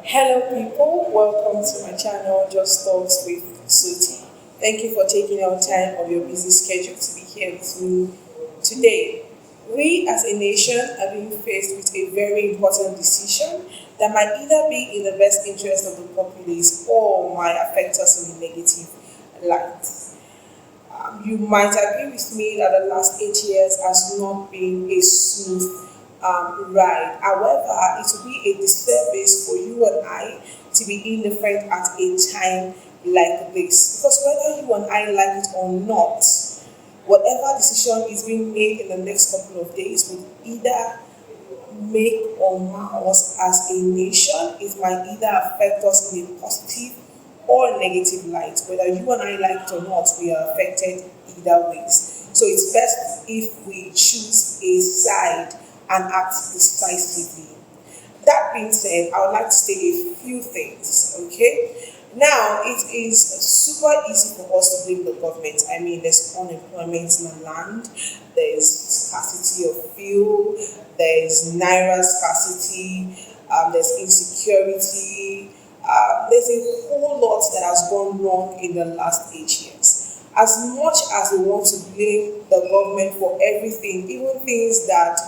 Hello, people. Welcome to my channel, Just Talks with Suti. Thank you for taking out time of your busy schedule to be here with me today. We as a nation are being faced with a very important decision that might either be in the best interest of the populace or might affect us in a negative light. You might agree with me that the last 8 years has not been a smooth ride. However, it will be a disservice for you and I to be indifferent at a time like this. Because whether you and I like it or not, whatever decision is being made in the next couple of days will either make or mar us as a nation. It might either affect us in a positive or negative light. Whether you and I like it or not, we are affected either ways. So it's best if we choose a side and act decisively. That being said, I would like to say a few things, okay? Now, it is super easy for us to blame the government. I mean, there's unemployment in the land, there's scarcity of fuel, there's naira scarcity, there's insecurity, there's a whole lot that has gone wrong in the last 8 years. As much as we want to blame the government for everything, even things that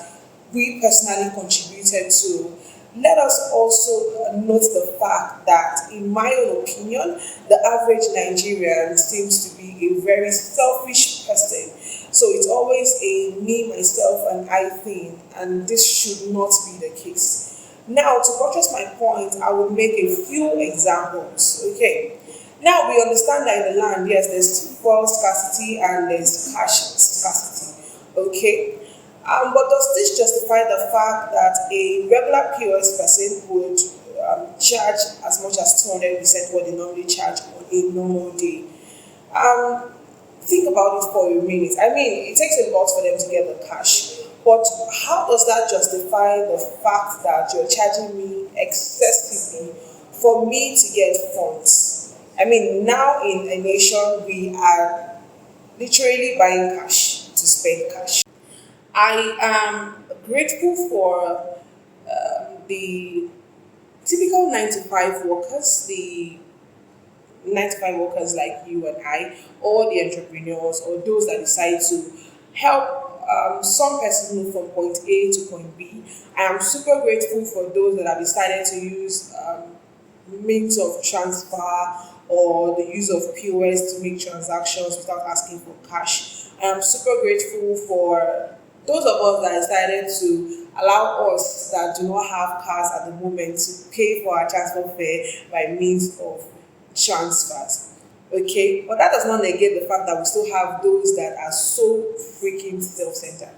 we personally contributed to, let us also note the fact that, in my own opinion, the average Nigerian seems to be a very selfish person. So it's always a me, myself, and I thing, and this should not be the case. Now, to buttress my point, I will make a few examples. Okay. Now we understand that in the land, yes, there's fuel scarcity and there's cash scarcity. Okay. But does this justify the fact that a regular POS person would charge as much as 200% what they normally charge on a normal day? Um, think about it for a minute. I mean, it takes a lot for them to get the cash. But how does that justify the fact that you're charging me excessively for me to get funds? I mean, now in a nation, we are literally buying cash to spend cash. I am grateful for the typical 9 to 5 workers, the 9 to 5 workers like you and I, or the entrepreneurs, or those that decide to help some person move from point A to point B. I am super grateful for those that have decided to use means of transfer or the use of POS to make transactions without asking for cash. I am super grateful for those of us that decided to allow us that do not have cars at the moment to pay for our transport fare by means of transfers. Okay, but that does not negate the fact that we still have those that are so freaking self-centered.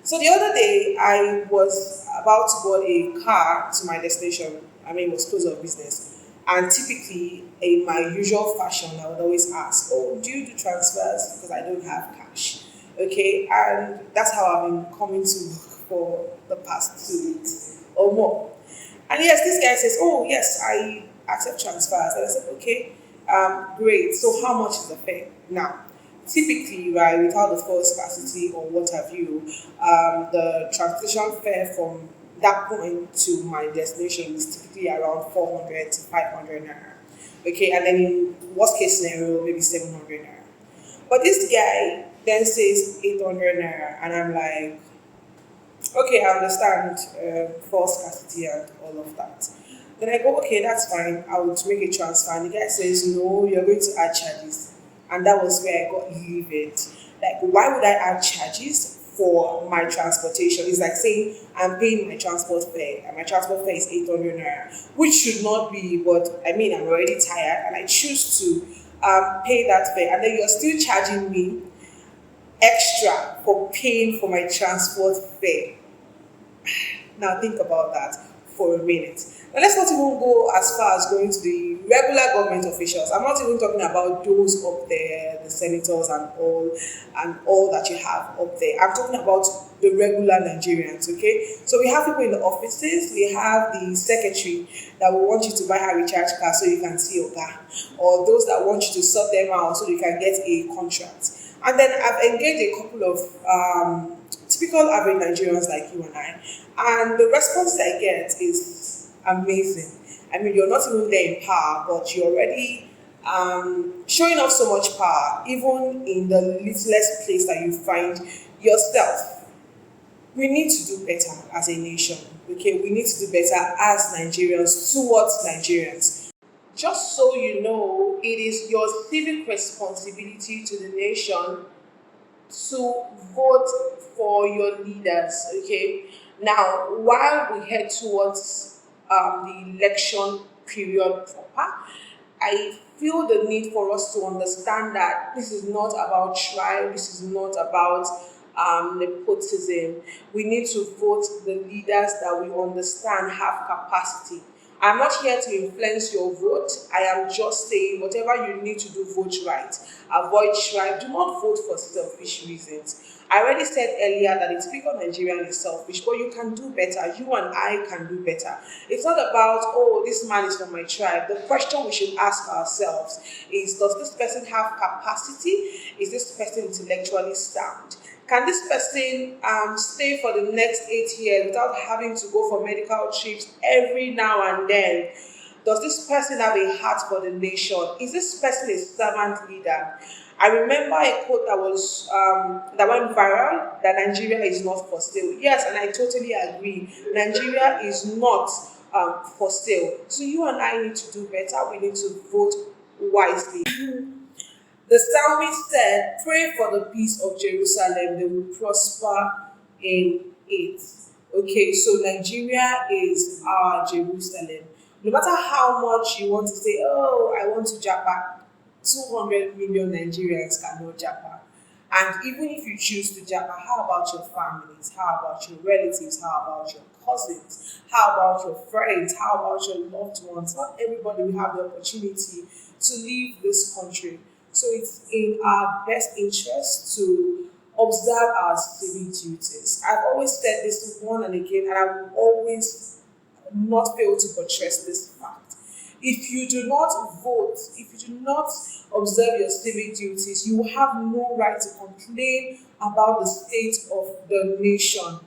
So the other day, I was about to board a car to my destination. I mean, it was close of business. And typically, in my usual fashion, I would always ask, "Oh, do you do transfers? Because I don't have cash." Okay, and that's how I've been coming to work for the past 2 weeks or more. And yes, this guy says, "Oh, yes, I accept transfers." And I said, "Okay, great. So, how much is the fare?" Now, typically, right, without the fuel scarcity or what have you, the transportation fare from that point to my destination is typically around 400 to 500 naira. Okay, and then in worst case scenario, maybe 700 naira. But this guy then says 800 naira, and I'm like, okay, I understand false scarcity and all of that. Then I go, okay, that's fine. I would make a transfer. And the guy says, no, you're going to add charges. And that was where I got livid. Like, why would I add charges for my transportation? It's like saying I'm paying my transport fare, and my transport fare is 800 naira, which should not be, but I mean, I'm already tired and I choose to pay that fare. And then you're still charging me extra for paying for my transport fare. Now think about that for a minute. Now let's not even go as far as going to the regular government officials. I'm not even talking about those up there, the senators and all that you have up there. I'm talking about the regular Nigerians, okay? So we have people in the offices, we have the secretary that will want you to buy a recharge card so you can see your car, or those that want you to sort them out so you can get a contract. And then I've engaged a couple of typical average Nigerians like you and I, and the response I get is amazing. I mean, you're not even there in power, but you're already showing off so much power, even in the littlest place that you find yourself. We need to do better as a nation. Okay, we need to do better as Nigerians towards Nigerians. Just so you know, it is your civic responsibility to the nation to vote for your leaders. Okay, now while we head towards the election period proper, I feel the need for us to understand that this is not about trial, this is not about nepotism. We need to vote the leaders that we understand have capacity. I'm not here to influence your vote. I am just saying whatever you need to do, vote right. Avoid tribe. Do not vote for selfish reasons. I already said earlier that it's because Nigerian is selfish, but you can do better. You and I can do better. It's not about, oh, this man is from my tribe. The question we should ask ourselves is, does this person have capacity? Is this person intellectually sound? Can this person stay for the next 8 years without having to go for medical trips every now and then? Does this person have a heart for the nation? Is this person a servant leader? I remember a quote that went viral, that Nigeria is not for sale. Yes, and I totally agree. Nigeria is not for sale. So you and I need to do better. We need to vote wisely. The psalmist said, pray for the peace of Jerusalem, they will prosper in it. Okay, so Nigeria is our Jerusalem. No matter how much you want to say, oh, I want to japa, 200 million Nigerians cannot japa. And even if you choose to japa, how about your families? How about your relatives? How about your cousins? How about your friends? How about your loved ones? Not everybody will have the opportunity to leave this country. So it's in our best interest to observe our civic duties. I've always said this one and again, and I will always not fail to buttress this fact. If you do not vote, if you do not observe your civic duties, you have no right to complain about the state of the nation.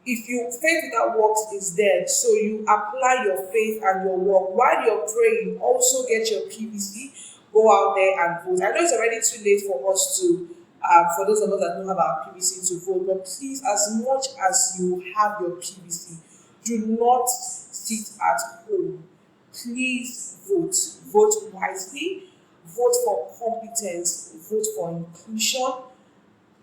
If you faith without works is dead, so you apply your faith and your work. While you're praying, also get your PVC, go out there and vote. I know it's already too late for us to, for those of us that don't have our PVC to vote, but please, as much as you have your PVC, do not sit at home. Please vote. Vote wisely, vote for competence, vote for inclusion,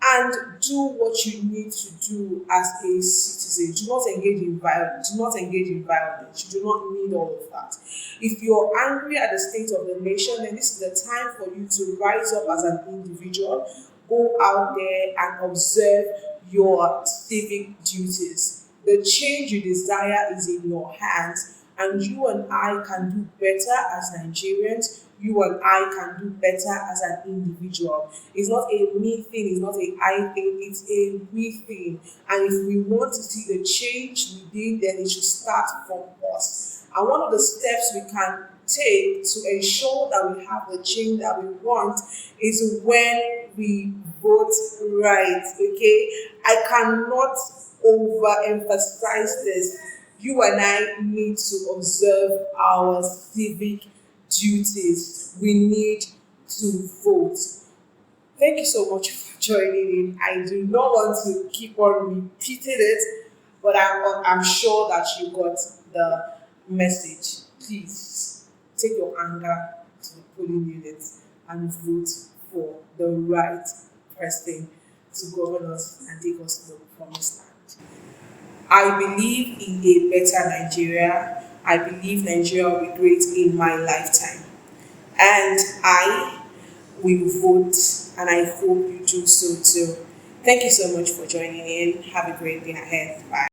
and do what you need to do as a citizen. Do not engage in violence. Do not engage in violence. You do not need all of that. If you're angry at the state of the nation, then this is the time for you to rise up as an individual, go out there and observe your civic duties. The change you desire is in your hands, and you and I can do better as Nigerians. You and I can do better as an individual. It's not a me thing, it's not a I thing, it's a we thing. And if we want to see the change within, then it should start from us. And one of the steps we can take to ensure that we have the change that we want is when we vote right. Okay, I cannot overemphasize this. You and I need to observe our civic duties. We need to vote. Thank you so much for joining in. I do not want to keep on repeating it, but I'm sure that you got the message. Please take your anger to the polling units and vote for the right person to govern us and take us to the promised land. I believe in a better Nigeria. I believe Nigeria will be great in my lifetime. And I will vote, and I hope you do so too. Thank you so much for joining in. Have a great day ahead. Bye.